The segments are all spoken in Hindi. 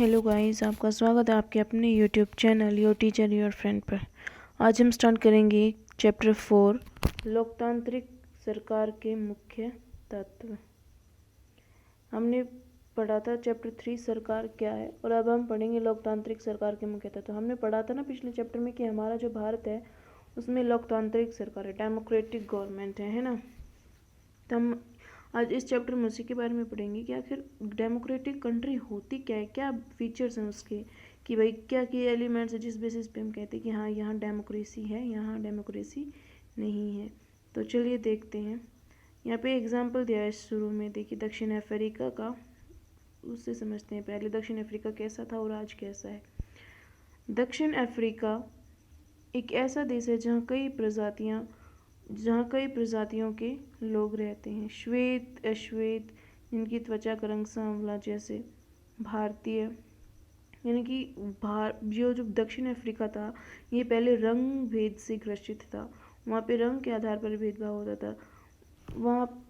हेलो गाइस, आपका स्वागत है आपके अपने YouTube channel your teacher your friend पर। आज हम स्टार्ट करेंगे चैप्टर 4 लोकतांत्रिक सरकार के मुख्य तत्व। हमने पढ़ा था चैप्टर 3 सरकार क्या है, और अब हम पढ़ेंगे लोकतांत्रिक सरकार के मुख्य तत्व। हमने पढ़ा था ना पिछले चैप्टर में कि हमारा जो भारत है उसमें लोकतांत्रिक सरकार है, डेमोक्रेटिक गवर्नमेंट है ना। तो हम आज इस चैप्टर में उसी के बारे में पढ़ेंगे कि आखिर डेमोक्रेटिक कंट्री होती क्या है, क्या फीचर्स हैं उसके, कि भाई क्या क्या एलिमेंट्स है जिस बेसिस पे हम कहते हैं कि हाँ यहाँ डेमोक्रेसी है, यहाँ डेमोक्रेसी नहीं है। तो चलिए देखते हैं। यहाँ पे एग्जांपल दिया है शुरू में, देखिए दक्षिण अफ्रीका का, उससे समझते हैं पहले दक्षिण अफ्रीका कैसा था और आज कैसा है। दक्षिण अफ्रीका एक ऐसा देश है जहाँ कई प्रजातियों के लोग रहते हैं, श्वेत अश्वेत, जिनकी त्वचा का रंग सांवला, जैसे भारतीय, यानी कि जो दक्षिण अफ्रीका था ये पहले रंग भेद से ग्रसित था। वहाँ पे रंग के आधार पर भेदभाव होता था। वहाँ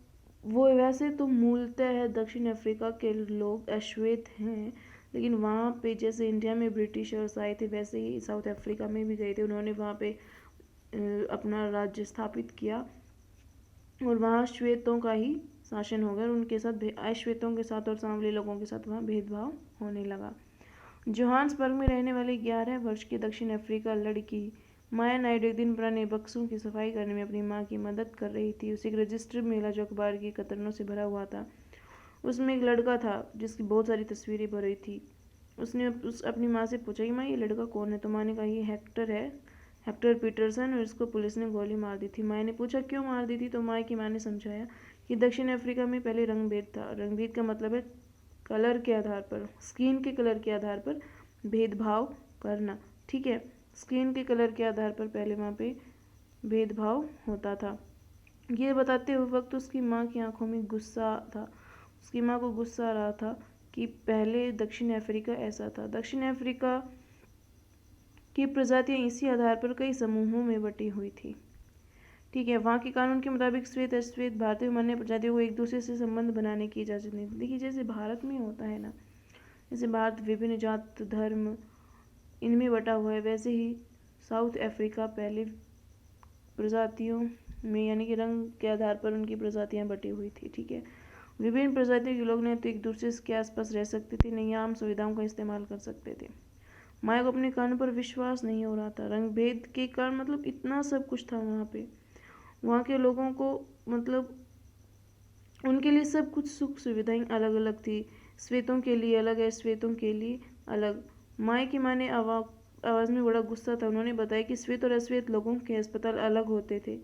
वो वैसे तो मूलतः है दक्षिण अफ्रीका के लोग अश्वेत हैं, लेकिन वहाँ पे जैसे इंडिया में ब्रिटिशर्स आए थे वैसे ही साउथ अफ्रीका में भी गए थे, उन्होंने वहाँ पे अपना राज्य स्थापित किया और वहाँ श्वेतों का ही शासन हो गया। उनके साथ अश्वेतों के साथ और सांवले लोगों के साथ वहाँ भेदभाव होने लगा। जोहान्सबर्ग में रहने वाली 11 वर्ष की दक्षिण अफ्रीका लड़की माया नायडू एक दिन पुराने बक्सों की सफाई करने में अपनी माँ की मदद कर रही थी। उसे एक रजिस्टर मिला जो अखबार की कतरनों से भरा हुआ था। उसमें एक लड़का था जिसकी बहुत सारी तस्वीरें भरी थी। उसने अपनी माँ से पूछा कि माँ ये लड़का कौन है? तो माँ ने कहा ये हेक्टर है, हेक्टर पीटरसन, और इसको पुलिस ने गोली मार दी थी। माँ ने पूछा क्यों मार दी थी? तो माँ ने समझाया कि दक्षिण अफ्रीका में पहले रंगभेद था। रंगभेद का मतलब है कलर के आधार पर, स्किन के कलर के आधार पर भेदभाव करना, ठीक है। स्किन के कलर के आधार पर पहले वहाँ पे भेदभाव होता था। ये बताते हुए वक्त उसकी माँ की आंखों में गुस्सा था। उसकी माँ को गुस्सा आ रहा था कि पहले दक्षिण अफ्रीका ऐसा था। दक्षिण अफ्रीका की प्रजातियां इसी आधार पर कई समूहों में बटी हुई थी, ठीक है। वहाँ के कानून के मुताबिक श्वेत अश्वेत भारतीय अन्य प्रजातियों को एक दूसरे से संबंध बनाने की इजाज़त नहीं थी। देखिए जैसे भारत में होता है ना, जैसे भारत विभिन्न जात धर्म इनमें बटा हुआ है, वैसे ही साउथ अफ्रीका पहले प्रजातियों में यानी कि रंग के आधार पर उनकी प्रजातियां बटी हुई थी, ठीक है। विभिन्न प्रजातियों के लोग न तो एक दूसरे के आसपास रह सकते थे, न आम सुविधाओं का इस्तेमाल कर सकते थे। माया को अपने कानों पर विश्वास नहीं हो रहा था। रंग भेद के कारण मतलब इतना सब कुछ था वहाँ पे, वहाँ के लोगों को मतलब उनके लिए सब कुछ सुख सुविधाएं अलग अलग थी। श्वेतों के लिए अलग है, श्वेतों के लिए अलग। माया की माँ ने आवाज़ में बड़ा गुस्सा था। उन्होंने बताया कि श्वेत और अश्वेत लोगों के अस्पताल अलग होते थे।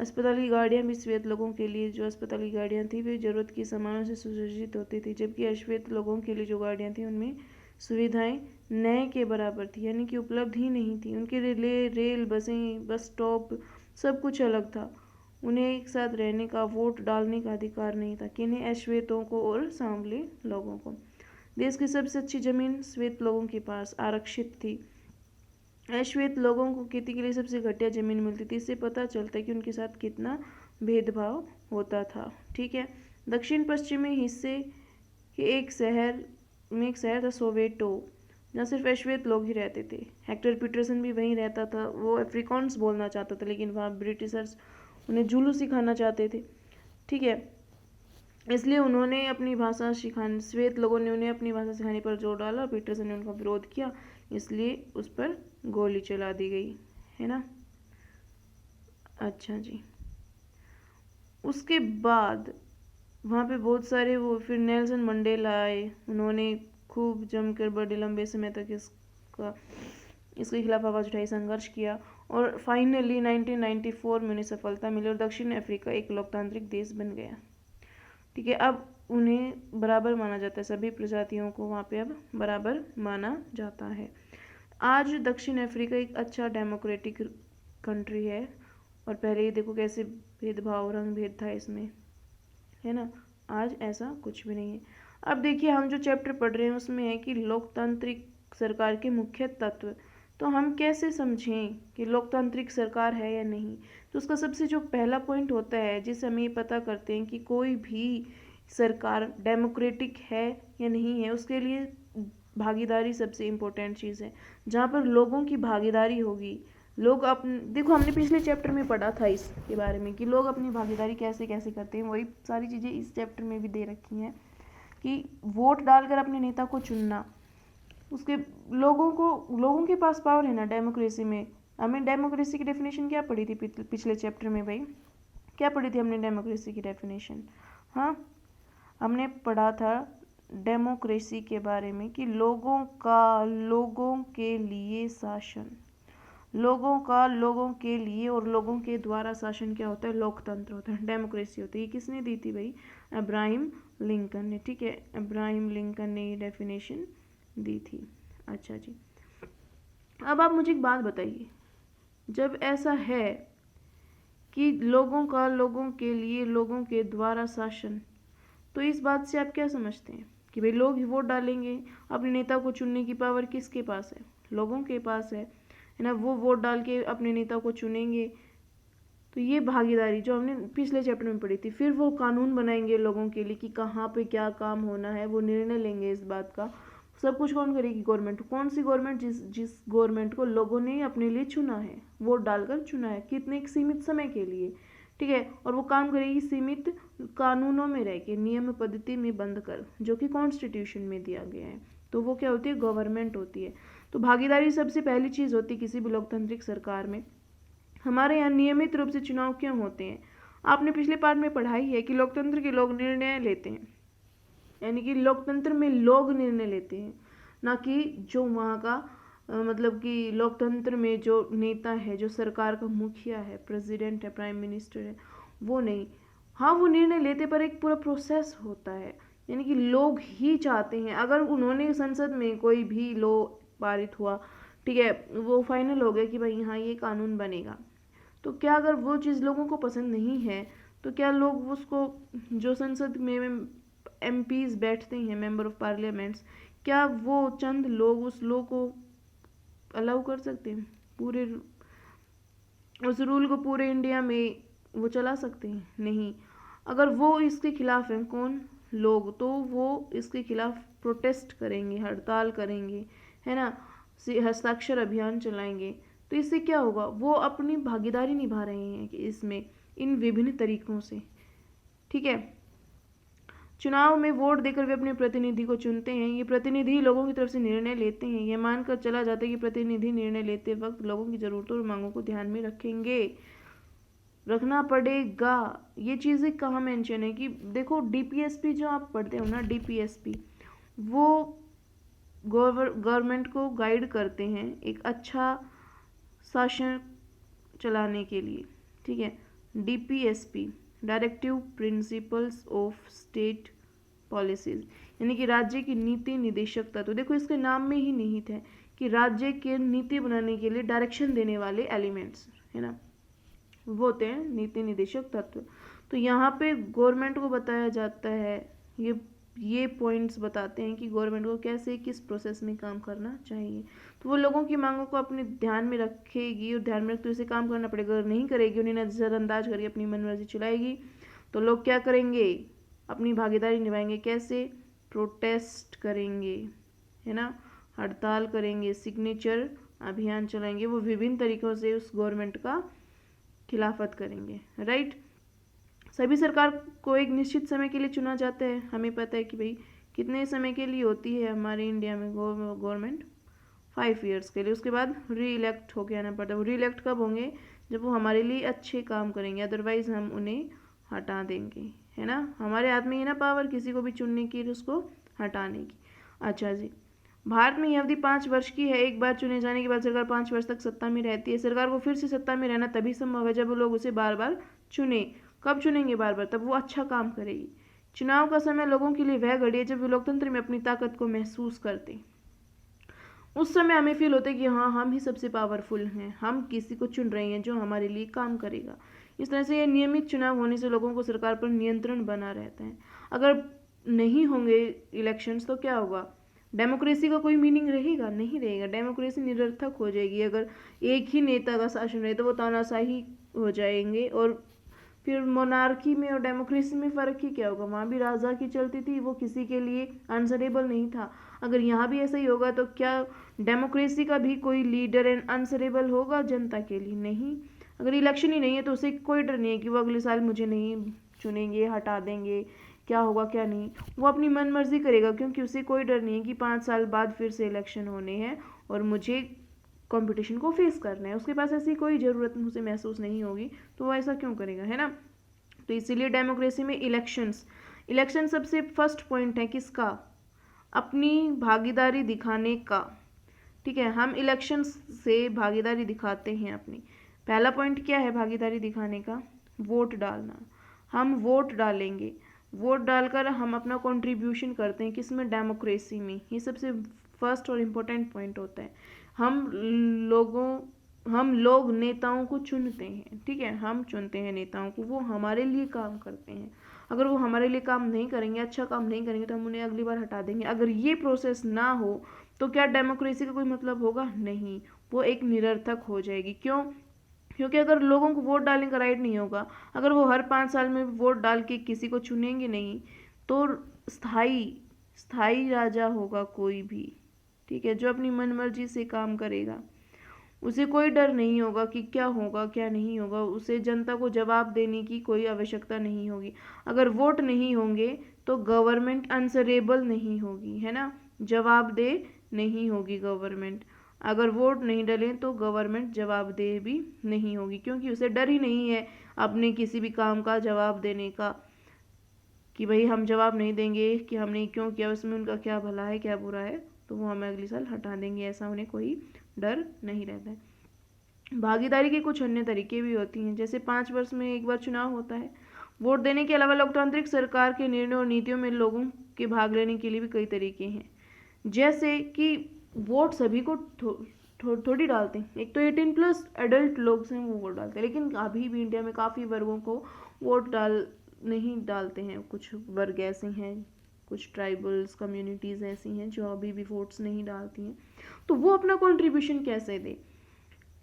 अस्पताल की गाड़ियाँ भी श्वेत लोगों के लिए जो अस्पताल की गाड़ियाँ थी वे ज़रूरत की सामानों से सुसज्जित होती थी, जबकि अश्वेत लोगों के लिए जो गाड़ियाँ थी उनमें सुविधाएं नए के बराबर थी, यानी कि उपलब्ध ही नहीं थी। उनके लिए रेल बसें, बस स्टॉप सब कुछ अलग था। उन्हें एक साथ रहने का, वोट डालने का अधिकार नहीं था, किन्हें अश्वेतों को और सांवले लोगों को। देश की सबसे अच्छी जमीन श्वेत लोगों के पास आरक्षित थी। अश्वेत लोगों को खेती के लिए सबसे घटिया जमीन मिलती थी। इससे पता चलता है कि उनके साथ कितना भेदभाव होता था, ठीक है। दक्षिण पश्चिमी हिस्से के एक शहर था सोवेटो, जहाँ सिर्फ अश्वेत लोग ही रहते थे। हेक्टर पीटरसन भी वहीं रहता था। वो अफ्रीकान्स बोलना चाहता था, लेकिन वहाँ ब्रिटिशर्स उन्हें जुलू सिखाना चाहते थे, ठीक है। इसलिए उन्होंने अपनी भाषा सिखाने, श्वेत लोगों ने उन्हें अपनी भाषा सिखाने पर जोर डाला। पीटरसन ने उनका विरोध किया, इसलिए उस पर गोली चला दी गई, है ना। अच्छा जी, उसके बाद वहाँ पे बहुत सारे वो फिर नेल्सन मंडेला आए। उन्होंने खूब जमकर बड़े लंबे समय तक इसके खिलाफ आवाज़ उठाई, संघर्ष किया, और फाइनली 1994 में उन्हें सफलता मिली और दक्षिण अफ्रीका एक लोकतांत्रिक देश बन गया, ठीक है। अब उन्हें बराबर माना जाता है, सभी प्रजातियों को वहाँ पे अब बराबर माना जाता है। आज दक्षिण अफ्रीका एक अच्छा डेमोक्रेटिक कंट्री है, और पहले ही देखो कैसे भेदभाव, रंग भेद था इसमें, है ना। आज ऐसा कुछ भी नहीं है। अब देखिए हम जो चैप्टर पढ़ रहे हैं उसमें है कि लोकतांत्रिक सरकार के मुख्य तत्व। तो हम कैसे समझें कि लोकतांत्रिक सरकार है या नहीं? तो उसका सबसे जो पहला पॉइंट होता है जिससे हम ये पता करते हैं कि कोई भी सरकार डेमोक्रेटिक है या नहीं है, उसके लिए भागीदारी सबसे इम्पोर्टेंट चीज़ है। जहाँ पर लोगों की भागीदारी होगी, लोग अपने, देखो हमने पिछले चैप्टर में पढ़ा था इसके बारे में कि लोग अपनी भागीदारी कैसे कैसे करते हैं, वही सारी चीज़ें इस चैप्टर में भी दे रखी हैं कि वोट डालकर अपने नेता को चुनना, उसके लोगों के पास पावर है ना डेमोक्रेसी में। हमने डेमोक्रेसी की डेफिनेशन क्या पढ़ी थी पिछले चैप्टर में भाई, क्या पढ़ी थी हमने डेमोक्रेसी की डेफिनेशन? हाँ, हमने पढ़ा था डेमोक्रेसी के बारे में कि लोगों के लिए शासन, लोगों के लिए और लोगों के द्वारा शासन क्या होता है? लोकतंत्र होता है, डेमोक्रेसी होती है। ये किसने दी थी भाई? अब्राहम लिंकन ने। ठीक है, अब्राहम लिंकन ने ये डेफिनेशन दी थी। अच्छा जी, अब आप मुझे एक बात बताइए, जब ऐसा है कि लोगों के लिए लोगों के द्वारा शासन, तो इस बात से आप क्या समझते हैं कि भाई लोग ही वोट डालेंगे, अपने नेता को चुनने की पावर किसके पास है? लोगों के पास है ना। वो वोट डाल के अपने नेता को चुनेंगे। तो ये भागीदारी जो हमने पिछले चैप्टर में पढ़ी थी, फिर वो कानून बनाएंगे लोगों के लिए कि कहाँ पे क्या काम होना है, वो निर्णय लेंगे इस बात का। सब कुछ कौन करेगी? गवर्नमेंट। कौन सी गवर्नमेंट? जिस गवर्नमेंट को लोगों ने अपने लिए चुना है, वोट डालकर चुना है, कितने एक सीमित समय के लिए। ठीक है, और वो काम करेगी सीमित कानूनों में रह के, नियम पद्धति में बंद कर, जो कि कॉन्स्टिट्यूशन में दिया गया है। तो वो क्या होती है? गवर्नमेंट होती है। तो भागीदारी सबसे पहली चीज़ होती है किसी भी लोकतांत्रिक सरकार में। हमारे यहाँ नियमित रूप से चुनाव क्यों होते हैं? आपने पिछले पार्ट में पढ़ाई है कि लोकतंत्र के लोग निर्णय लेते हैं, यानी कि लोकतंत्र में लोग निर्णय लेते हैं, ना कि जो वहाँ का मतलब कि लोकतंत्र में जो नेता है, जो सरकार का मुखिया है, प्रेसिडेंट है, प्राइम मिनिस्टर है, वो नहीं। हाँ, वो निर्णय लेते पर एक पूरा प्रोसेस होता है, यानी कि लोग ही चाहते हैं। अगर उन्होंने संसद में कोई भी लॉ पारित हुआ, ठीक है, वो फाइनल हो गया कि भाई हाँ ये कानून बनेगा, तो क्या अगर वो चीज़ लोगों को पसंद नहीं है, तो क्या लोग उसको, जो संसद में एमपीज बैठते हैं, मेंबर ऑफ पार्लियामेंट्स, क्या वो चंद लोग उस लॉ को अलाउ कर सकते हैं? पूरे उस रूल को पूरे इंडिया में वो चला सकते हैं? नहीं। अगर वो इसके खिलाफ हैं, कौन? लोग, तो वो इसके खिलाफ प्रोटेस्ट करेंगे, हड़ताल करेंगे, है ना, हस्ताक्षर अभियान चलाएंगे। तो इससे क्या होगा? वो अपनी भागीदारी निभा रहे हैं कि इसमें, इन विभिन्न तरीकों से। ठीक है, चुनाव में वोट देकर वे अपने प्रतिनिधि को चुनते हैं। ये प्रतिनिधि लोगों की तरफ से निर्णय लेते हैं। यह मानकर चला जाता है कि प्रतिनिधि निर्णय लेते वक्त लोगों की ज़रूरतों और मांगों को ध्यान में रखना पड़ेगा। ये चीज़ें कहाँ मेंशन है कि देखो, डीपीएसपी जो आप पढ़ते हो ना, डीपीएसपी वो गवर्नमेंट को गाइड करते हैं एक अच्छा शासन चलाने के लिए। ठीक है, DPSP, directive principles of state policies, यानी कि राज्य की नीति निदेशक तत्व। देखो इसके नाम में ही निहित है कि राज्य के नीति बनाने के लिए डायरेक्शन देने वाले एलिमेंट्स, है ना, वो होते हैं नीति निदेशक तत्व। तो यहाँ पे गवर्नमेंट को बताया जाता है, ये पॉइंट्स बताते हैं कि गवर्नमेंट को कैसे किस प्रोसेस में काम करना चाहिए। तो वो लोगों की मांगों को अपने ध्यान में रखेगी और ध्यान में रखते हुए उसे काम करना पड़ेगा। अगर नहीं करेगी, उन्हें नज़रअंदाज करके अपनी मनमर्जी चलाएगी, तो लोग क्या करेंगे? अपनी भागीदारी निभाएंगे। कैसे? प्रोटेस्ट करेंगे, है ना, हड़ताल करेंगे, सिग्नेचर अभियान चलाएंगे। वो विभिन्न तरीक़ों से उस गवर्नमेंट का खिलाफत करेंगे। राइट। सभी सरकार को एक निश्चित समय के लिए चुना जाता है। हमें पता है कि भाई कितने समय के लिए होती है हमारे इंडिया में गवर्नमेंट? 5 ईयर्स के लिए। उसके बाद री इलेक्ट होके आना पड़ता है। वो री इलेक्ट कब होंगे? जब वो हमारे लिए अच्छे काम करेंगे, अदरवाइज हम उन्हें हटा देंगे, है ना। हमारे हाथ में ही ना पावर किसी को भी चुनने की, उसको हटाने की। अच्छा जी, भारत में यह अवधि 5 वर्ष की है। एक बार चुने जाने के बाद सरकार 5 वर्ष तक सत्ता में रहती है। सरकार को फिर से सत्ता में रहना तभी संभव है जब लोग उसे बार बार चुने। कब चुनेंगे बार बार? तब वो अच्छा काम करेगी। चुनाव का समय लोगों के लिए वह घड़ी है जब वे लोकतंत्र में अपनी ताकत को महसूस करते। उस समय हमें फील होता है कि हाँ, हम ही सबसे पावरफुल हैं, हम किसी को चुन रहे हैं जो हमारे लिए काम करेगा। इस तरह से ये नियमित चुनाव होने से लोगों को सरकार पर नियंत्रण बना रहता है। अगर नहीं होंगे इलेक्शंस तो क्या होगा? डेमोक्रेसी का कोई मीनिंग रहेगा? नहीं रहेगा। डेमोक्रेसी निरर्थक हो जाएगी। अगर एक ही नेता का शासन रहे तो वो तानाशाही हो जाएंगे और फिर मोनार्की में और डेमोक्रेसी में फ़र्क ही क्या होगा? वहाँ भी राजा की चलती थी, वो किसी के लिए आंसरेबल नहीं था। अगर यहाँ भी ऐसा ही होगा तो क्या डेमोक्रेसी का भी कोई लीडर एंड आंसरेबल होगा जनता के लिए? नहीं। अगर इलेक्शन ही नहीं है तो उसे कोई डर नहीं है कि वो अगले साल मुझे नहीं चुनेंगे, हटा देंगे, क्या होगा क्या नहीं। वो अपनी मन मर्जी करेगा, क्योंकि उसे कोई डर नहीं है कि 5 साल बाद फिर से इलेक्शन होने हैं और मुझे कंपटीशन को फेस करना है। उसके पास ऐसी कोई ज़रूरत उसे महसूस नहीं होगी, तो वो ऐसा क्यों करेगा, है ना। तो इसीलिए डेमोक्रेसी में इलेक्शन सबसे फर्स्ट पॉइंट है किसका? अपनी भागीदारी दिखाने का। ठीक है, हम इलेक्शन से भागीदारी दिखाते हैं अपनी। पहला पॉइंट क्या है भागीदारी दिखाने का? वोट डालना। हम वोट डालेंगे, वोट डालकर हम अपना कंट्रीब्यूशन करते हैं किसमें? डेमोक्रेसी में। ये सबसे फर्स्ट और इम्पोर्टेंट पॉइंट होता है। हम लोग नेताओं को चुनते हैं, ठीक है, हम चुनते हैं नेताओं को, वो हमारे लिए काम करते हैं। अगर वो हमारे लिए काम नहीं करेंगे, अच्छा काम नहीं करेंगे, तो हम उन्हें अगली बार हटा देंगे। अगर ये प्रोसेस ना हो तो क्या डेमोक्रेसी का कोई मतलब होगा? नहीं, वो एक निरर्थक हो जाएगी। क्यों? क्योंकि अगर लोगों को वोट डालने का राइट नहीं होगा, अगर वो हर 5 साल में वोट डाल के किसी को चुनेंगे नहीं, तो स्थाई स्थाई राजा होगा कोई भी, ठीक है, जो अपनी मनमर्जी से काम करेगा। उसे कोई डर नहीं होगा कि क्या होगा क्या नहीं होगा, उसे जनता को जवाब देने की कोई आवश्यकता नहीं होगी। अगर वोट नहीं होंगे तो गवर्नमेंट आंसरेबल नहीं होगी, है ना, जवाबदेह नहीं होगी गवर्नमेंट। अगर वोट नहीं डलें तो गवर्नमेंट जवाबदेह भी नहीं होगी, क्योंकि उसे डर ही नहीं है अपने किसी भी काम का जवाब देने का, कि भाई हम जवाब नहीं देंगे कि हमने क्यों किया, उसमें उनका क्या भला है क्या बुरा है, तो वो हमें अगले साल हटा देंगे, ऐसा उन्हें कोई डर नहीं रहता है। भागीदारी के कुछ अन्य तरीके भी होती हैं, जैसे 5 वर्ष में एक बार चुनाव होता है। वोट देने के अलावा लोकतांत्रिक सरकार के निर्णय और नीतियों में लोगों के भाग लेने के लिए भी कई तरीके हैं, जैसे कि वोट सभी को थोड़ी डालते हैं। एक तो 18+ एडल्ट लोग हैं वो वोट डालते हैं, लेकिन अभी भी इंडिया में काफ़ी वर्गों को वोट नहीं डालते हैं। कुछ वर्ग ऐसे हैं, कुछ ट्राइबल्स कम्युनिटीज़ ऐसी हैं जो अभी भी वोट्स नहीं डालती हैं। तो वो अपना कंट्रीब्यूशन कैसे दे?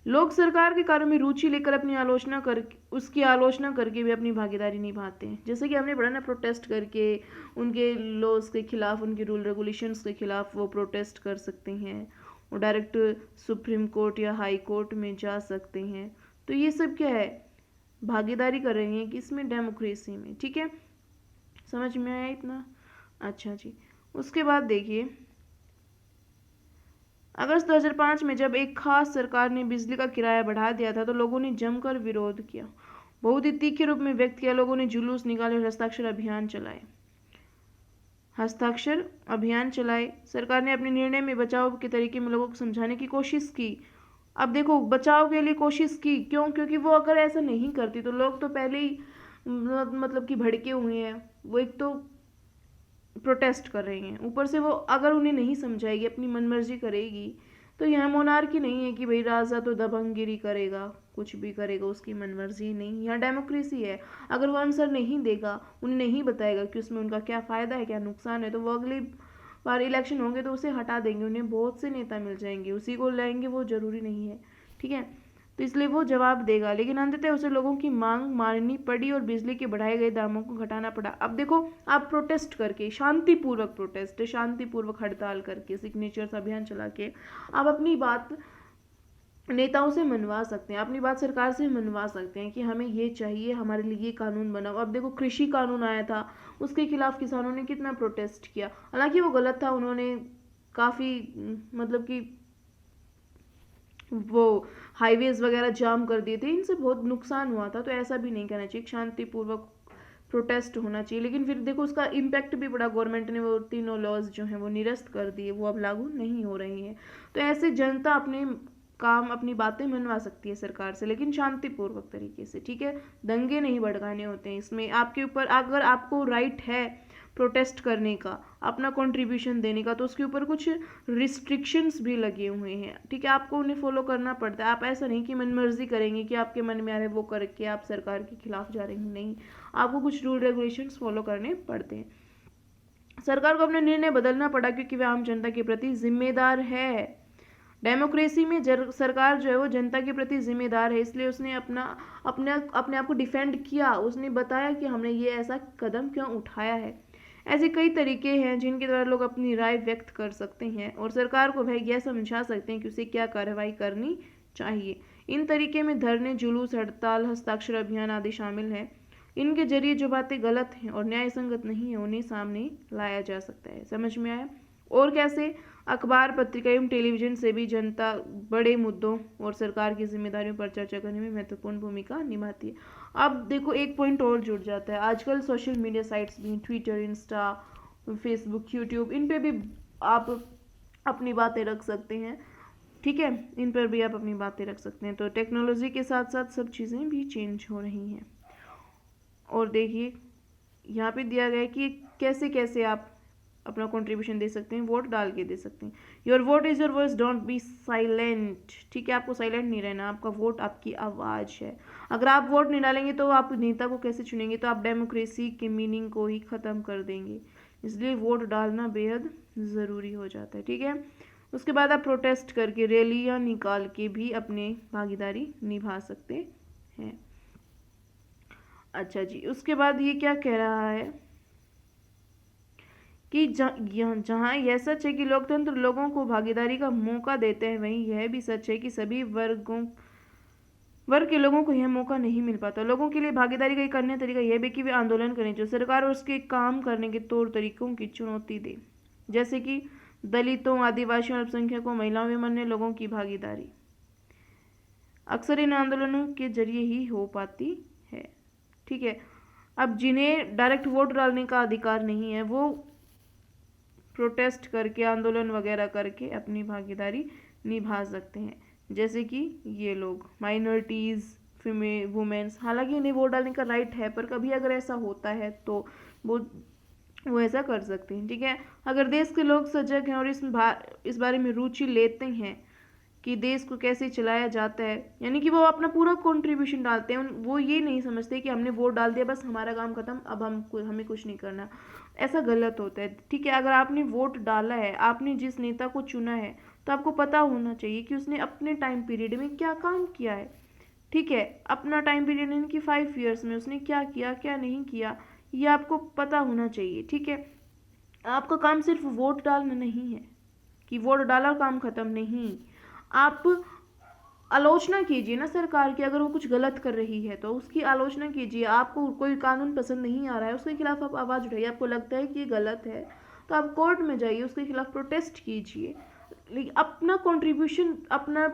लोग सरकार के कार्यों में रुचि लेकर उसकी आलोचना करके भी अपनी भागीदारी निभाते हैं। जैसे कि हमने पढ़ा ना, प्रोटेस्ट करके, उनके लॉज के खिलाफ, उनके रूल रेगुलेशंस के खिलाफ वो प्रोटेस्ट कर सकते हैं, वो डायरेक्ट सुप्रीम कोर्ट या हाई कोर्ट में जा सकते हैं। तो ये सब क्या है? भागीदारी कर रहे हैं किसमें? डेमोक्रेसी में। ठीक है, समझ में आया इतना? अच्छा जी। उसके बाद देखिए, अगस्त 2005 में जब एक खास सरकार ने बिजली का किराया बढ़ा दिया था तो लोगों ने जमकर विरोध किया, बहुत ही तीखे रूप में व्यक्त किया। लोगों ने जुलूस निकाले और हस्ताक्षर अभियान चलाए। सरकार ने अपने निर्णय में बचाव के तरीके में लोगों को समझाने की कोशिश की। अब देखो, बचाव के लिए कोशिश की, क्यों? क्योंकि वो अगर ऐसा नहीं करती तो लोग तो पहले ही मतलब कि भड़के हुए हैं। वो एक तो प्रोटेस्ट कर रही हैं, ऊपर से वो अगर उन्हें नहीं समझाएगी, अपनी मनमर्जी करेगी, तो यहाँ मोनार्की नहीं है कि भाई राजा तो दबंगगिरी करेगा, कुछ भी करेगा, उसकी मनमर्जी नहीं। यहाँ डेमोक्रेसी है। अगर वो आंसर नहीं देगा, उन्हें नहीं बताएगा कि उसमें उनका क्या फ़ायदा है क्या नुकसान है, तो वो अगली बार इलेक्शन होंगे तो उसे हटा देंगे। उन्हें बहुत से नेता मिल जाएंगे, उसी को लाएंगे, वो ज़रूरी नहीं है। ठीक है, तो इसलिए वो जवाब देगा, लेकिन अंततः उसे लोगों की मांग माननी पड़ी और बिजली के बढ़ाए गए दामों को घटाना पड़ा। अब देखो, आप प्रोटेस्ट करके, शांतिपूर्वक प्रोटेस्ट, शांतिपूर्वक हड़ताल करके, सिग्नेचर्स अभियान चला के आप अपनी बात नेताओं से मनवा सकते हैं, अपनी बात सरकार से मनवा सकते हैं कि हमें ये चाहिए, हमारे लिए ये कानून बनाओ। अब देखो, कृषि कानून आया था, उसके खिलाफ किसानों ने कितना प्रोटेस्ट किया। हालांकि वो गलत था, उन्होंने काफ़ी मतलब कि वो हाईवेज वगैरह जाम कर दिए थे, इनसे बहुत नुकसान हुआ था। तो ऐसा भी नहीं करना चाहिए, शांतिपूर्वक प्रोटेस्ट होना चाहिए। लेकिन फिर देखो, उसका इम्पैक्ट भी पड़ा। गवर्नमेंट ने वो 3 लॉज जो हैं वो निरस्त कर दिए, वो अब लागू नहीं हो रही हैं। तो ऐसे जनता अपने काम, अपनी बातें मनवा सकती है सरकार से, लेकिन शांतिपूर्वक तरीके से। ठीक है, दंगे नहीं भड़काने होते हैं इसमें। आपके ऊपर, अगर आपको राइट है प्रोटेस्ट करने का, अपना कंट्रीब्यूशन देने का, तो उसके ऊपर कुछ रिस्ट्रिक्शंस भी लगे हुए हैं। ठीक है, आपको उन्हें फॉलो करना पड़ता है। आप ऐसा नहीं कि मनमर्जी करेंगे, कि आपके मन में आ रहा है वो करके आप सरकार के खिलाफ जा रहे हैं। नहीं, आपको कुछ रूल रेगुलेशंस फॉलो करने पड़ते हैं। सरकार को अपना निर्णय बदलना पड़ा क्योंकि वह आम जनता के प्रति जिम्मेदार है। डेमोक्रेसी में सरकार जो है वो जनता के प्रति जिम्मेदार है, इसलिए उसने अपने आप को डिफेंड किया, उसने बताया कि हमने ये ऐसा कदम क्यों उठाया है। ऐसे कई तरीके हैं जिनके द्वारा लोग अपनी राय व्यक्त कर सकते हैं और सरकार को वह यह समझा सकते हैं कि उसे क्या कार्रवाई करनी चाहिए। इन तरीके में धरने, जुलूस, हड़ताल, हस्ताक्षर अभियान आदि शामिल हैं। इनके जरिए जो बातें गलत हैं और न्याय संगत नहीं है उन्हें सामने लाया जा सकता है। समझ में आया? और कैसे? अखबार, पत्रिका एवं टेलीविजन से भी जनता बड़े मुद्दों और सरकार की जिम्मेदारियों पर चर्चा करने में महत्वपूर्ण भूमिका निभाती है। अब देखो एक पॉइंट और जुड़ जाता है, आजकल सोशल मीडिया साइट्स भी, ट्विटर, इंस्टा, फेसबुक, यूट्यूब, इन पे भी आप अपनी बातें रख सकते हैं। ठीक है, इन पर भी आप अपनी बातें रख सकते हैं। तो टेक्नोलॉजी के साथ साथ सब चीज़ें भी चेंज हो रही हैं। और देखिए यहाँ पे दिया गया है कि कैसे कैसे आप अपना कंट्रीब्यूशन दे सकते हैं, वोट डाल के दे सकते हैं। Your vote is your voice, don't be silent. ठीक है, आपको साइलेंट नहीं रहना, आपका वोट आपकी आवाज़ है। अगर आप वोट नहीं डालेंगे तो आप नेता को कैसे चुनेंगे? तो आप डेमोक्रेसी के मीनिंग को ही ख़त्म कर देंगे। इसलिए वोट डालना बेहद ज़रूरी हो जाता है। ठीक है, उसके बाद आप प्रोटेस्ट करके, रैलियाँ निकाल के भी अपनी भागीदारी निभा सकते हैं। अच्छा जी, उसके बाद ये क्या कह रहा है कि जहाँ यह सच है कि लोकतंत्र लोगों को भागीदारी का मौका देते हैं, वहीं यह भी सच है कि सभी वर्ग के लोगों को यह मौका नहीं मिल पाता। लोगों के लिए भागीदारी का एक अन्य तरीका यह भी कि वे आंदोलन करें जो सरकार और उसके काम करने के तौर तरीकों की चुनौती दे, जैसे कि दलितों, आदिवासियों, अल्पसंख्यकों, महिलाओं एवं अन्य लोगों की भागीदारी अक्सर इन आंदोलनों के जरिए ही हो पाती है। ठीक है, अब जिन्हें डायरेक्ट वोट डालने का अधिकार नहीं है वो प्रोटेस्ट करके, आंदोलन वगैरह करके अपनी भागीदारी निभा सकते हैं, जैसे कि ये लोग माइनॉरिटीज़, वुमेन्स। हालांकि उन्हें वोट डालने का राइट है, पर कभी अगर ऐसा होता है तो वो ऐसा कर सकते हैं। ठीक है, अगर देश के लोग सजग हैं और इस बारे में रुचि लेते हैं कि देश को कैसे चलाया जाता है, यानी कि वो अपना पूरा कंट्रीब्यूशन डालते हैं, वो ये नहीं समझते कि हमने वोट डाल दिया बस हमारा काम खत्म, अब हमें कुछ नहीं करना। ऐसा गलत होता है। ठीक है, अगर आपने वोट डाला है, आपने जिस नेता को चुना है, तो आपको पता होना चाहिए कि उसने अपने टाइम पीरियड में क्या काम किया है। ठीक है, अपना टाइम पीरियड यानी कि 5 ईयर्स में उसने क्या किया, क्या नहीं किया, ये आपको पता होना चाहिए। ठीक है, आपका काम सिर्फ वोट डालना नहीं है कि वोट डाला काम खत्म नहीं। आप आलोचना कीजिए ना सरकार की, अगर वो कुछ गलत कर रही है तो उसकी आलोचना कीजिए। आपको कोई कानून पसंद नहीं आ रहा है, उसके खिलाफ आप आवाज़ उठाइए। आपको लगता है कि ये गलत है तो आप कोर्ट में जाइए, उसके खिलाफ प्रोटेस्ट कीजिए, लेकिन अपना कंट्रीब्यूशन, अपना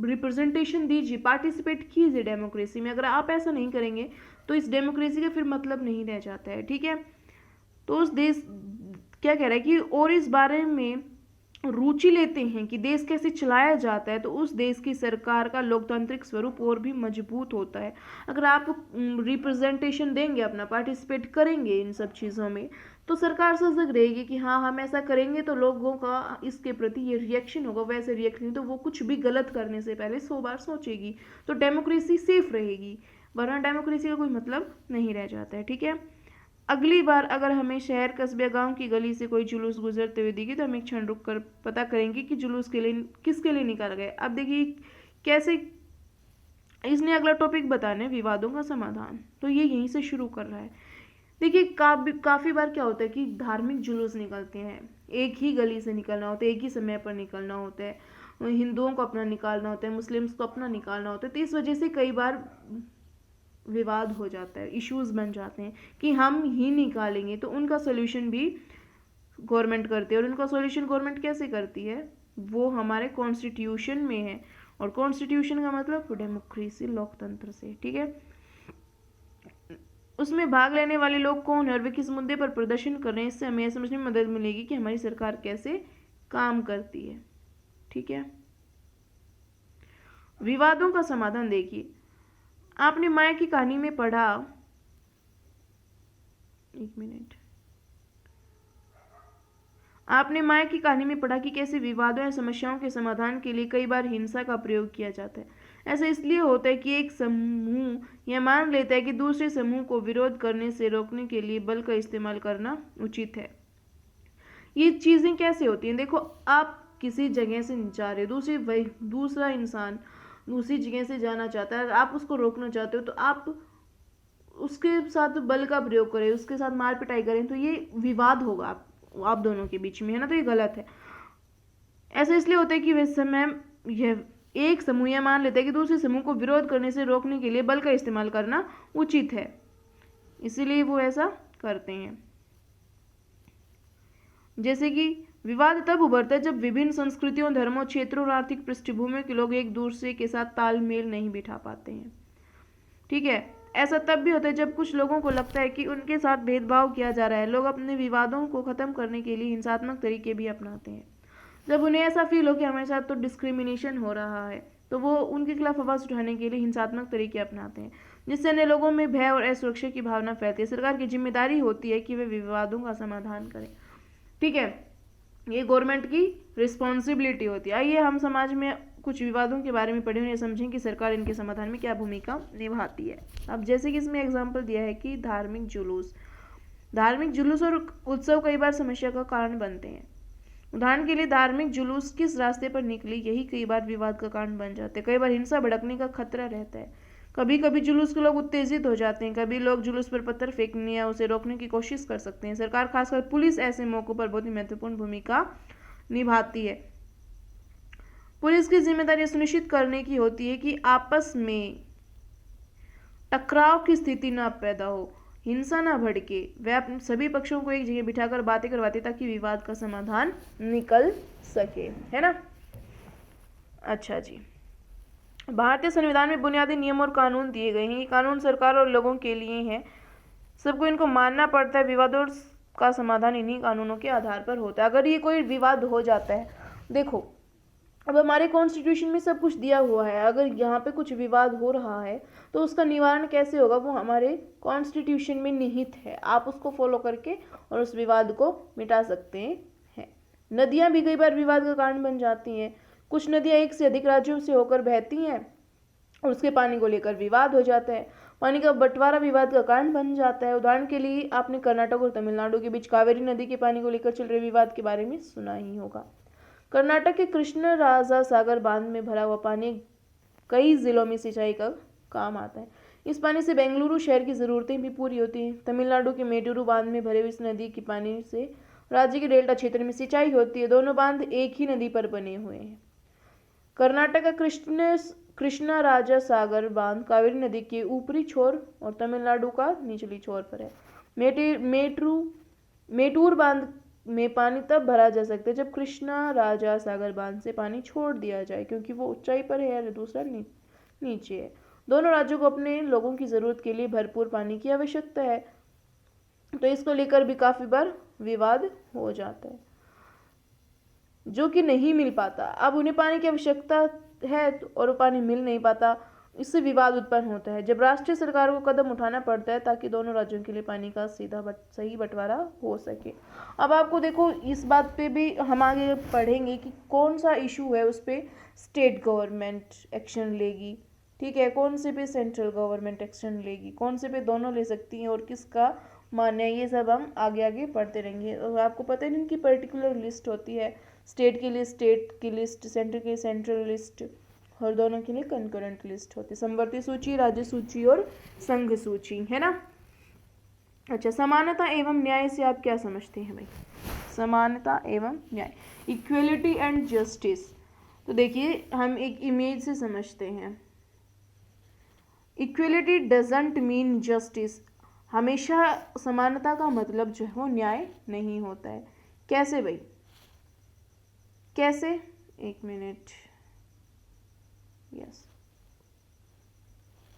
रिप्रेजेंटेशन दीजिए, पार्टिसिपेट कीजिए डेमोक्रेसी में। अगर आप ऐसा नहीं करेंगे तो इस डेमोक्रेसी का फिर मतलब नहीं रह जाता है। ठीक है, तो उस देश क्या कह रहा है कि और इस बारे में रुचि लेते हैं कि देश कैसे चलाया जाता है, तो उस देश की सरकार का लोकतांत्रिक स्वरूप और भी मजबूत होता है। अगर आप रिप्रेजेंटेशन देंगे, अपना पार्टिसिपेट करेंगे इन सब चीज़ों में, तो सरकार सजग रहेगी कि हाँ हम ऐसा करेंगे तो लोगों का इसके प्रति ये रिएक्शन होगा, वैसे रिएक्शन तो वो कुछ भी गलत करने से पहले 100 बार सोचेगी। तो डेमोक्रेसी सेफ रहेगी, वरना डेमोक्रेसी का कोई मतलब नहीं रह जाता है। ठीक है, अगली बार अगर हमें शहर, कस्बे, गांव की गली से कोई जुलूस गुजरते हुए दिखे तो हम एक क्षण रुक कर पता करेंगे कि जुलूस के लिए किसके लिए निकाला गया। अब देखिए कैसे इसने अगला टॉपिक बताना है, विवादों का समाधान। तो ये यहीं से शुरू कर रहा है। देखिए काफ़ी बार क्या होता है कि धार्मिक जुलूस निकलते हैं, एक ही गली से निकलना होता है, एक ही समय पर निकलना होता है, हिंदुओं को अपना निकालना होता है, मुस्लिम्स को अपना निकालना होता है। तो इस वजह से कई बार विवाद हो जाता है, इश्यूज बन जाते हैं कि हम ही निकालेंगे। तो उनका सोल्यूशन भी गवर्नमेंट करती है, और उनका सोल्यूशन गवर्नमेंट कैसे करती है, वो हमारे कॉन्स्टिट्यूशन में है। और कॉन्स्टिट्यूशन का मतलब डेमोक्रेसी, लोकतंत्र से। ठीक है, उसमें भाग लेने वाले लोग कौन है और वे किस मुद्दे पर प्रदर्शन कर रहे हैं, इससे हमें यह समझने में मदद मिलेगी कि हमारी सरकार कैसे काम करती है। ठीक है, विवादों का समाधान देखिए, आपने माया की कहानी में पढ़ा, एक मिनट, आपने माया की कहानी में पढ़ा कि कैसे विवादों या समस्याओं के समाधान के लिए कई बार हिंसा का प्रयोग किया जाता है। ऐसा इसलिए होता है कि एक समूह यह मान लेता है कि दूसरे समूह को विरोध करने से रोकने के लिए बल का इस्तेमाल करना उचित है। ये चीज़ें कैसे होती हैं, देखो आप किसी जगह से जा रहे हो, दूसरा इंसान दूसरी जगह से जाना चाहता है, अगर आप उसको रोकना चाहते हो तो आप उसके साथ बल का प्रयोग करें, उसके साथ मार पिटाई करें, तो ये विवाद होगा आप दोनों के बीच में, है ना, तो ये गलत है। ऐसा इसलिए होता है कि वे समय यह एक समूह यह मान लेता है कि दूसरे समूह को विरोध करने से रोकने के लिए बल का इस्तेमाल करना उचित है, इसीलिए वो ऐसा करते हैं। जैसे कि विवाद तब उभरता है जब विभिन्न संस्कृतियों, धर्मों, क्षेत्रों और आर्थिक पृष्ठभूमि के लोग एक दूसरे के साथ तालमेल नहीं बिठा पाते हैं। ठीक है, ऐसा तब भी होता है जब कुछ लोगों को लगता है कि उनके साथ भेदभाव किया जा रहा है। लोग अपने विवादों को खत्म करने के लिए हिंसात्मक तरीके भी अपनाते हैं। जब उन्हें ऐसा फील हो कि हमारे साथ तो डिस्क्रिमिनेशन हो रहा है, तो वो उनके खिलाफ आवाज उठाने के लिए हिंसात्मक तरीके अपनाते हैं, जिससे अन्य लोगों में भय और असुरक्षा की भावना फैलती है। सरकार की जिम्मेदारी होती है कि वे विवादों का समाधान करें। ठीक है, ये गवर्नमेंट की रिस्पॉन्सिबिलिटी होती है। आइए हम समाज में कुछ विवादों के बारे में पढ़ें और ये समझें कि सरकार इनके समाधान में क्या भूमिका निभाती है। अब जैसे कि इसमें एग्जाम्पल दिया है कि धार्मिक जुलूस और उत्सव कई बार समस्या का कारण बनते हैं। उदाहरण के लिए धार्मिक जुलूस किस रास्ते पर निकले, यही कई बार विवाद का कारण बन जाते हैं। कई बार हिंसा भड़कने का खतरा रहता है। कभी कभी जुलूस के लोग उत्तेजित हो जाते हैं। कभी लोग जुलूस पर पत्थर फेंकने या उसे रोकने की कोशिश कर सकते हैं। सरकार, खासकर पुलिस, ऐसे मौकों पर बहुत ही महत्वपूर्ण भूमिका निभाती है। पुलिस की जिम्मेदारी सुनिश्चित करने की होती है कि आपस में टकराव की स्थिति न पैदा हो, हिंसा न भड़के। वे अपने सभी पक्षों को एक जगह बिठाकर बातें करवाते ताकि विवाद का समाधान निकल सके, है ना। अच्छा जी, भारतीय संविधान में बुनियादी नियम और कानून दिए गए हैं। ये कानून सरकार और लोगों के लिए हैं, सबको इनको मानना पड़ता है। विवादों का समाधान इन्हीं कानूनों के आधार पर होता है। अगर ये कोई विवाद हो जाता है, देखो अब हमारे कॉन्स्टिट्यूशन में सब कुछ दिया हुआ है, अगर यहाँ पे कुछ विवाद हो रहा है तो उसका निवारण कैसे होगा, वो हमारे कॉन्स्टिट्यूशन में निहित है। आप उसको फॉलो करके और उस विवाद को मिटा सकते हैं। नदियाँ भी कई बार विवाद का कारण बन जाती हैं। कुछ नदियाँ एक से अधिक राज्यों से होकर बहती हैं और उसके पानी को लेकर विवाद हो जाता है। पानी का बंटवारा विवाद का कारण बन जाता है। उदाहरण के लिए आपने कर्नाटक और तमिलनाडु के बीच कावेरी नदी के पानी को लेकर चल रहे विवाद के बारे में सुना ही होगा। कर्नाटक के कृष्ण राजा सागर बांध में भरा हुआ पानी कई जिलों में सिंचाई का काम आता है। इस पानी से बेंगलुरु शहर की ज़रूरतें भी पूरी होती हैं। तमिलनाडु के मेडुरु बांध में भरे हुए इस नदी के पानी से राज्य के डेल्टा क्षेत्र में सिंचाई होती है। दोनों बांध एक ही नदी पर बने हुए हैं। कर्नाटक का कृष्णा राजा सागर बांध कावेरी नदी के ऊपरी छोर और तमिलनाडु का निचली छोर पर है। मेटूर बांध में पानी तब भरा जा सकता है जब कृष्णा राजा सागर बांध से पानी छोड़ दिया जाए, क्योंकि वो ऊंचाई पर है और दूसरा नीचे है। दोनों राज्यों को अपने लोगों की ज़रूरत के लिए भरपूर पानी की आवश्यकता है, तो इसको लेकर भी काफ़ी बार विवाद हो जाता है, जो कि नहीं मिल पाता। अब उन्हें पानी की आवश्यकता है और पानी मिल नहीं पाता, इससे विवाद उत्पन्न होता है। जब राष्ट्रीय सरकार को कदम उठाना पड़ता है ताकि दोनों राज्यों के लिए पानी का सही बंटवारा हो सके। अब आपको देखो, इस बात पे भी हम आगे पढ़ेंगे कि कौन सा इशू है उस पर स्टेट गवर्नमेंट एक्शन लेगी, ठीक है, कौन से पे सेंट्रल गवर्नमेंट एक्शन लेगी, कौन से पे दोनों ले सकती हैं और किसका मान्य है, ये सब हम आगे आगे पढ़ते रहेंगे। और आपको पता है इनकी पर्टिकुलर लिस्ट होती है, स्टेट के लिए स्टेट की लिस्ट, सेंटर के सेंट्रल लिस्ट और दोनों के लिए कंकरेंट लिस्ट होती है। समवर्ती सूची, राज्य सूची और संघ सूची, है ना। अच्छा, समानता एवं न्याय से आप क्या समझते हैं भाई? समानता एवं न्याय, इक्वलिटी एंड जस्टिस। तो देखिए, हम एक इमेज से समझते हैं। Equality doesn't mean justice. हमेशा समानता का मतलब जो है वो न्याय नहीं होता है। कैसे भाई, कैसे? एक मिनट, यस,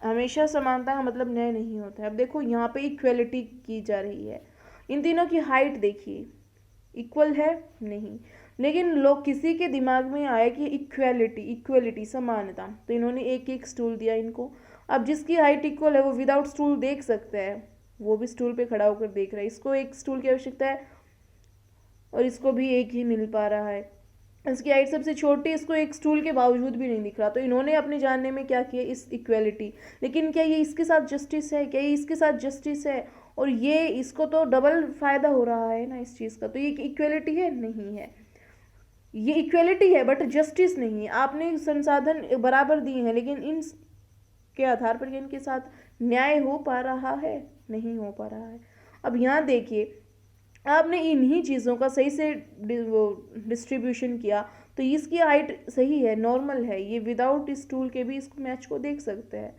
हमेशा समानता का मतलब न्याय नहीं होता है। अब देखो, यहाँ पे इक्वलिटी की जा रही है, इन तीनों की हाइट देखिए, इक्वल है नहीं, लेकिन लोग किसी के दिमाग में आया कि इक्वलिटी समानता, तो इन्होंने एक एक स्टूल दिया इनको। अब जिसकी हाइट इक्वल है वो विदाउट स्टूल देख सकता है, वो भी स्टूल पे खड़ा होकर देख रहा है। इसको एक स्टूल की आवश्यकता है और इसको भी एक ही मिल पा रहा है। इसकी हाइट सबसे छोटी, इसको एक स्टूल के बावजूद भी नहीं दिख रहा, तो इन्होंने अपने जानने में क्या किया, इस इक्वलिटी। लेकिन क्या ये इसके साथ जस्टिस है? क्या ये इसके साथ जस्टिस है? और ये इसको तो डबल फायदा हो रहा है ना इस चीज़ का, तो ये इक्वलिटी है? नहीं है। ये इक्वेलिटी है बट जस्टिस नहीं है। आपने संसाधन बराबर दिए हैं, लेकिन इन के आधार पर इनके साथ न्याय हो पा रहा है? नहीं हो पा रहा है। अब यहाँ देखिए, आपने इन्हीं चीज़ों का सही से डिस्ट्रीब्यूशन किया तो इसकी हाइट सही है, नॉर्मल है, ये विदाउट इस टूल के भी इसको मैच को देख सकते हैं।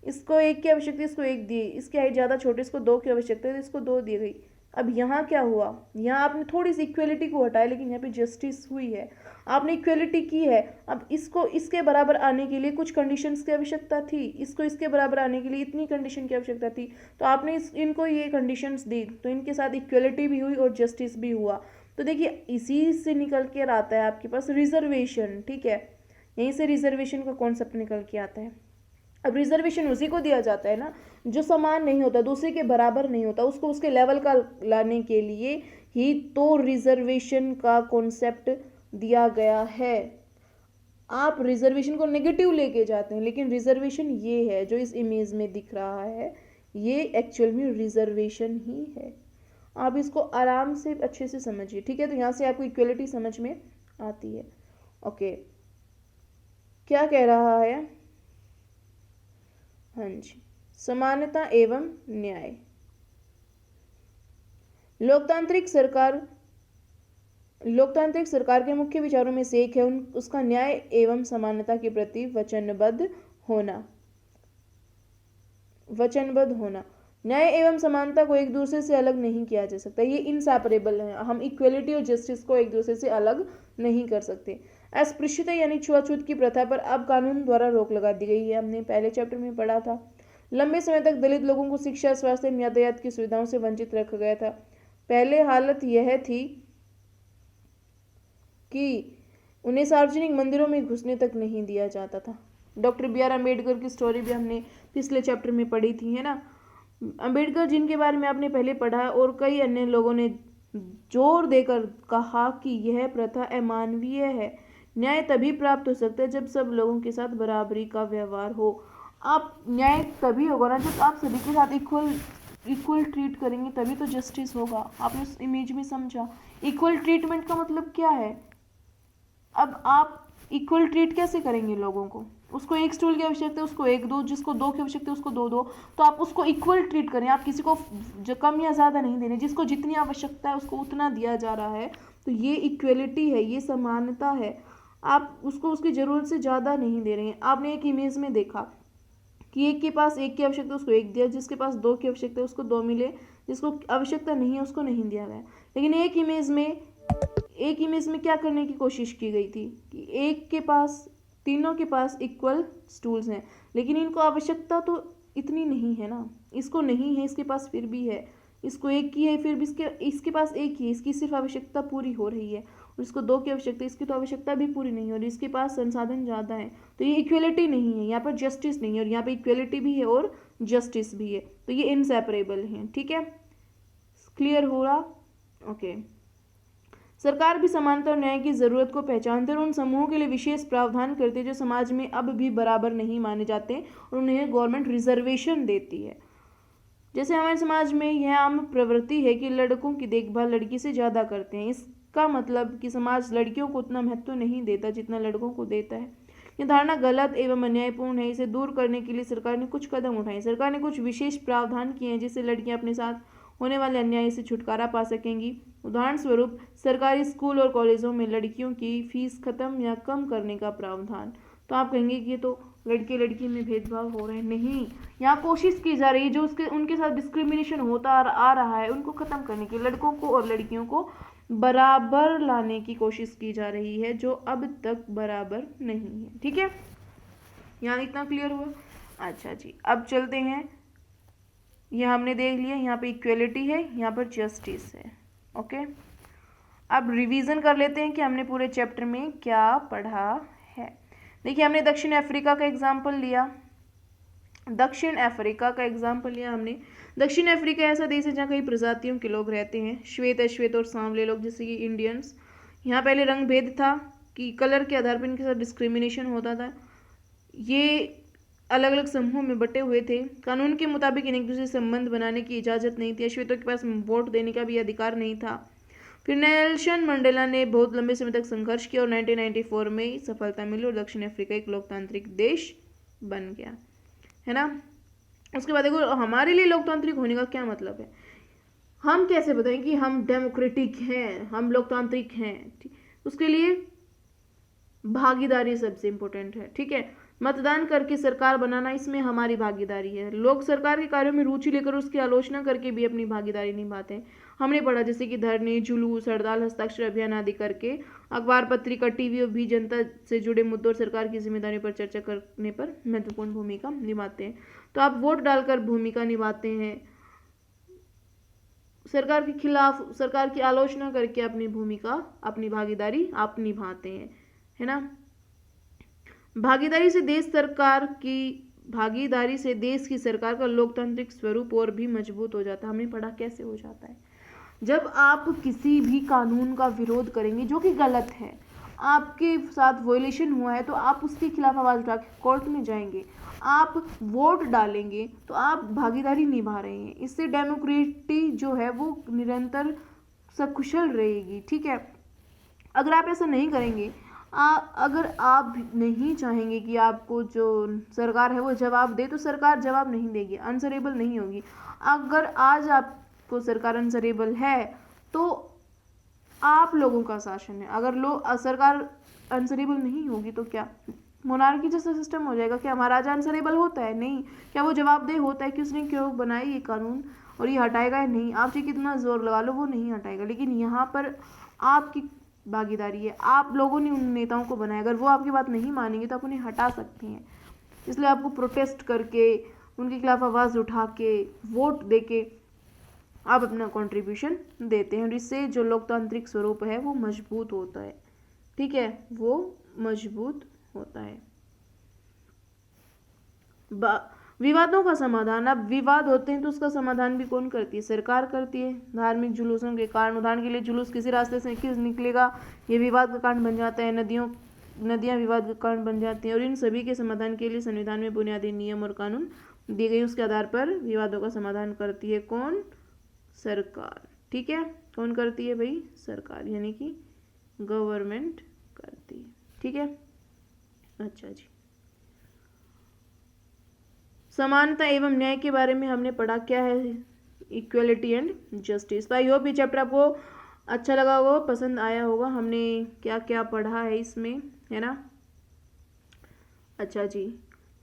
इसको 1 की आवश्यकता, इसको 1 दी, इसकी हाइट ज़्यादा छोटी, इसको 2 की आवश्यकता है तो इसको 2 दी गई। अब यहाँ क्या हुआ, यहाँ आपने थोड़ी सी इक्वेलिटी को हटाया, लेकिन यहाँ पे जस्टिस हुई है। आपने इक्वेलिटी की है, अब इसको इसके बराबर आने के लिए कुछ कंडीशंस की आवश्यकता थी, इसको इसके बराबर आने के लिए इतनी कंडीशन की आवश्यकता थी, तो आपने इनको ये कंडीशंस दी, तो इनके साथ इक्वेलिटी भी हुई और जस्टिस भी हुआ। तो देखिए इसी से निकल कर आता है आपके पास रिजर्वेशन, ठीक है, यहीं से रिजर्वेशन का कॉन्सेप्ट निकल के आता है। अब रिजर्वेशन उसी को दिया जाता है ना जो समान नहीं होता, दूसरे के बराबर नहीं होता, उसको उसके लेवल का लाने के लिए ही तो रिजर्वेशन का कॉन्सेप्ट दिया गया है। आप रिजर्वेशन को नेगेटिव लेके जाते हैं, लेकिन रिजर्वेशन ये है जो इस इमेज में दिख रहा है, ये एक्चुअल में रिजर्वेशन ही है। आप इसको आराम से अच्छे से समझिए, ठीक है। तो यहाँ से आपको इक्वलिटी समझ में आती है। ओके, क्या कह रहा है? हाँ जी, समानता एवं न्याय। लोकतांत्रिक सरकार के मुख्य विचारों में से एक है उसका न्याय एवं समानता के प्रति वचनबद्ध होना। न्याय एवं समानता को एक दूसरे से अलग नहीं किया जा सकता, ये इनसेपरेबल है। हम इक्वलिटी और जस्टिस को एक दूसरे से अलग नहीं कर सकते। अस्पृश्यता यानी छुआछूत की प्रथा पर अब कानून द्वारा रोक लगा दी गई है, हमने पहले चैप्टर में पढ़ा था। लंबे समय तक दलित लोगों को शिक्षा, स्वास्थ्य, यातायात की सुविधाओं से वंचित रखा गया था। पहले हालत यह थी कि उन्हें सार्वजनिक मंदिरों में घुसने तक नहीं दिया जाता था। Doctor B R. अम्बेडकर की स्टोरी भी हमने पिछले चैप्टर में पढ़ी थी, है ना। अम्बेडकर जिनके बारे में आपने पहले पढ़ा, और कई अन्य लोगों ने जोर देकर कहा कि यह प्रथा अमानवीय है। न्याय तभी प्राप्त हो सकता है जब सब लोगों के साथ बराबरी का व्यवहार हो। आप न्याय तभी होगा ना जब आप सभी के साथ इक्वल ट्रीट करेंगे, तभी तो जस्टिस होगा। आपने उस इमेज में समझा इक्वल ट्रीटमेंट का मतलब क्या है। अब आप इक्वल ट्रीट कैसे करेंगे लोगों को? उसको 1 स्टूल की आवश्यकता है उसको 1 दो, जिसको 2 की आवश्यकता है उसको 2 दो, तो आप उसको इक्वल ट्रीट करें। आप किसी को जो कम या ज़्यादा नहीं देने, जिसको जितनी आवश्यकता है उसको उतना दिया जा रहा है, तो ये इक्वलिटी है, ये समानता है। आप उसको उसकी ज़रूरत से ज़्यादा नहीं दे रहे हैं। आपने एक इमेज में देखा कि एक के पास 1 की आवश्यकता उसको 1 दिया, जिसके पास 2 की आवश्यकता है उसको 2 मिले, जिसको आवश्यकता नहीं है उसको नहीं दिया गया। लेकिन एक इमेज में क्या करने की कोशिश की गई थी कि तीनों के पास इक्वल स्टूल्स हैं, लेकिन इनको आवश्यकता तो इतनी नहीं है ना। इसको नहीं है, इसके पास फिर भी है। इसको 1 की है, फिर भी इसके पास 1 की है, इसकी सिर्फ आवश्यकता पूरी हो रही है, और इसको 2 की आवश्यकता, इसकी तो आवश्यकता भी पूरी नहीं हो रही, इसके पास संसाधन ज़्यादा है। तो ये इक्वलिटी नहीं है, यहाँ पर जस्टिस नहीं है, और यहाँ पर इक्वलिटी भी है और जस्टिस भी है, तो ये इनसेपरेबल हैं, ठीक है। क्लियर हो रहा? ओके। सरकार भी समानता और न्याय की जरूरत को पहचानते और उन समूहों के लिए विशेष प्रावधान करती है जो समाज में अब भी बराबर नहीं माने जाते, और उन्हें गवर्नमेंट रिजर्वेशन देती है। जैसे हमारे समाज में यह आम प्रवृत्ति है कि लड़कों की देखभाल लड़की से ज़्यादा करते हैं। इसका मतलब कि समाज लड़कियों को उतना महत्व नहीं देता जितना लड़कों को देता है। यह धारणा गलत एवं अन्यायपूर्ण है। इसे दूर करने के लिए सरकार ने कुछ कदम उठाए। सरकार ने कुछ विशेष प्रावधान किए हैं जिससे लड़कियां अपने साथ होने वाले अन्याय से छुटकारा पा सकेंगी। उदाहरण स्वरूप सरकारी स्कूल और कॉलेजों में लड़कियों की फीस खत्म या कम करने का प्रावधान। तो आप कहेंगे कि ये तो लड़के लड़की में भेदभाव हो रहे हैं। नहीं, यहाँ कोशिश की जा रही है जो उनके साथ डिस्क्रिमिनेशन होता आ रहा है उनको खत्म करने की, लड़कों को और लड़कियों को बराबर लाने की कोशिश की जा रही है जो अब तक बराबर नहीं है। ठीक है, यहाँ इतना क्लियर हुआ? अच्छा जी, अब चलते हैं। यह हमने देख लिया, यहाँ पे इक्वलिटी है, यहाँ पर जस्टिस है। ओके, अब रिवीजन कर लेते हैं कि हमने पूरे चैप्टर में क्या पढ़ा है। देखिए, हमने दक्षिण अफ्रीका का एग्जाम्पल लिया। दक्षिण अफ्रीका हमने। दक्षिण अफ्रीका ऐसा देश है जहाँ कई प्रजातियों के लोग रहते हैं, श्वेत, अश्वेत और सांवले लोग, जैसे कि इंडियंस। यहाँ पहले रंग भेद था कि कलर के आधार पर इनके साथ डिस्क्रिमिनेशन होता था। ये अलग अलग समूहों में बटे हुए थे। कानून के मुताबिक एक दूसरे से संबंध बनाने की इजाज़त नहीं थी। अश्वेतों के पास वोट देने का भी अधिकार नहीं था। फिर नेल्सन मंडेला ने बहुत लंबे समय तक संघर्ष किया और 1994 में सफलता मिली और दक्षिण अफ्रीका एक लोकतांत्रिक देश बन गया, है ना। उसके बाद देखो हमारे लिए लोकतांत्रिक होने का क्या मतलब है, हम कैसे बताएं कि हम डेमोक्रेटिक हैं, हम लोकतांत्रिक हैं। उसके लिए भागीदारी सबसे इम्पोर्टेंट है, ठीक है। मतदान करके सरकार बनाना, इसमें हमारी भागीदारी है। लोग सरकार के कार्यों में रुचि लेकर उसकी आलोचना करके भी अपनी भागीदारी निभाते हैं। हमने पढ़ा जैसे कि धरने, जुलूस, हड़ताल, हस्ताक्षर अभियान आदि करके अखबार, पत्रिका, टीवी और भी जनता से जुड़े मुद्दों और सरकार की जिम्मेदारी पर चर्चा करने पर महत्वपूर्ण भूमिका निभाते हैं। तो आप वोट डालकर भूमिका निभाते हैं, सरकार के खिलाफ, सरकार की आलोचना करके अपनी भूमिका, अपनी भागीदारी आप निभाते हैं, है ना। भागीदारी से देश की सरकार का लोकतांत्रिक स्वरूप और भी मजबूत हो जाता है। हमने पढ़ा कैसे हो जाता है, जब आप किसी भी कानून का विरोध करेंगे जो कि गलत है, आपके साथ वायलेशन हुआ है, तो आप उसके खिलाफ आवाज उठा के कोर्ट में जाएंगे, आप वोट डालेंगे, तो आप भागीदारी निभा रहे हैं। इससे डेमोक्रेसी जो है वो निरंतर सकुशल रहेगी, ठीक है। अगर आप ऐसा नहीं करेंगे, अगर आप नहीं चाहेंगे कि आपको जो सरकार है वो जवाब दे, तो सरकार जवाब नहीं देगी, आंसरेबल नहीं होगी। अगर आज आपको सरकार आंसरेबल है तो आप लोगों का शासन है, अगर सरकार आंसरेबल नहीं होगी तो क्या मोनार्की जैसा सिस्टम हो जाएगा। क्या महाराजा आंसरेबल होता है? नहीं। क्या वो जवाबदेह होता है कि उसने क्यों बनाया ये कानून और ये हटाएगा या नहीं? आप चाहे कितना जोर लगा लो वो नहीं हटाएगा। लेकिन यहाँ पर आपकी भागीदारी है, आप लोगों ने उन नेताओं को बनाया, अगर वो आपकी बात नहीं मानेंगे तो आप उन्हें हटा सकते हैं। इसलिए आपको प्रोटेस्ट करके, उनके खिलाफ आवाज़ उठा के, वोट दे के आप अपना कंट्रीब्यूशन देते हैं और इससे जो लोकतांत्रिक स्वरूप है वो मजबूत होता है, ठीक है, वो मजबूत होता है। विवादों का समाधान, अब विवाद होते हैं तो उसका समाधान भी कौन करती है? सरकार करती है। धार्मिक जुलूसों के कारण, उदाहरण के लिए जुलूस किसी रास्ते से निकलेगा, ये विवाद का कारण बन जाता है। नदियाँ विवाद का कारण बन जाती हैं और इन सभी के समाधान के लिए संविधान में बुनियादी नियम और कानून दिए गए, उसके आधार पर विवादों का समाधान करती है कौन? सरकार, ठीक है। कौन करती है भाई? सरकार, यानी कि गवर्नमेंट करती है, ठीक है। अच्छा जी, समानता एवं न्याय के बारे में हमने पढ़ा, क्या है? Equality and justice. I hope ये चैप्टर आपको अच्छा लगा होगा, पसंद आया होगा। हमने क्या क्या पढ़ा है इसमें, है ना। अच्छा जी,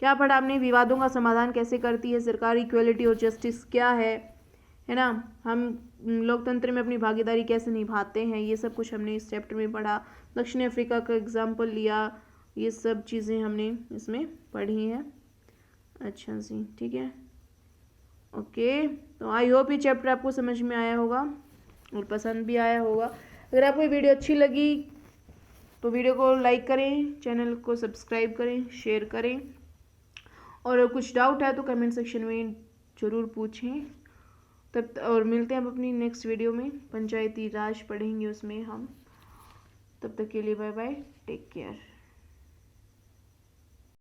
क्या पढ़ा आपने? विवादों का समाधान कैसे करती है सरकार, इक्वलिटी और जस्टिस क्या है ना। हम लोकतंत्र में अपनी भागीदारी कैसे निभाते हैं, ये सब कुछ हमने इस चैप्टर में पढ़ा। दक्षिण अफ्रीका का एग्जाम्पल लिया, ये सब चीज़ें हमने इसमें पढ़ी हैं। अच्छा जी, ठीक है, ओके। तो आई होप ये चैप्टर आपको समझ में आया होगा और पसंद भी आया होगा। अगर आपको ये वीडियो अच्छी लगी तो वीडियो को लाइक करें, चैनल को सब्सक्राइब करें, शेयर करें, और कुछ डाउट है तो कमेंट सेक्शन में ज़रूर पूछें। तब और मिलते हैं हम अपनी नेक्स्ट वीडियो में, पंचायती राज पढ़ेंगे उसमें हम। तब तक के लिए बाय बाय, टेक केयर।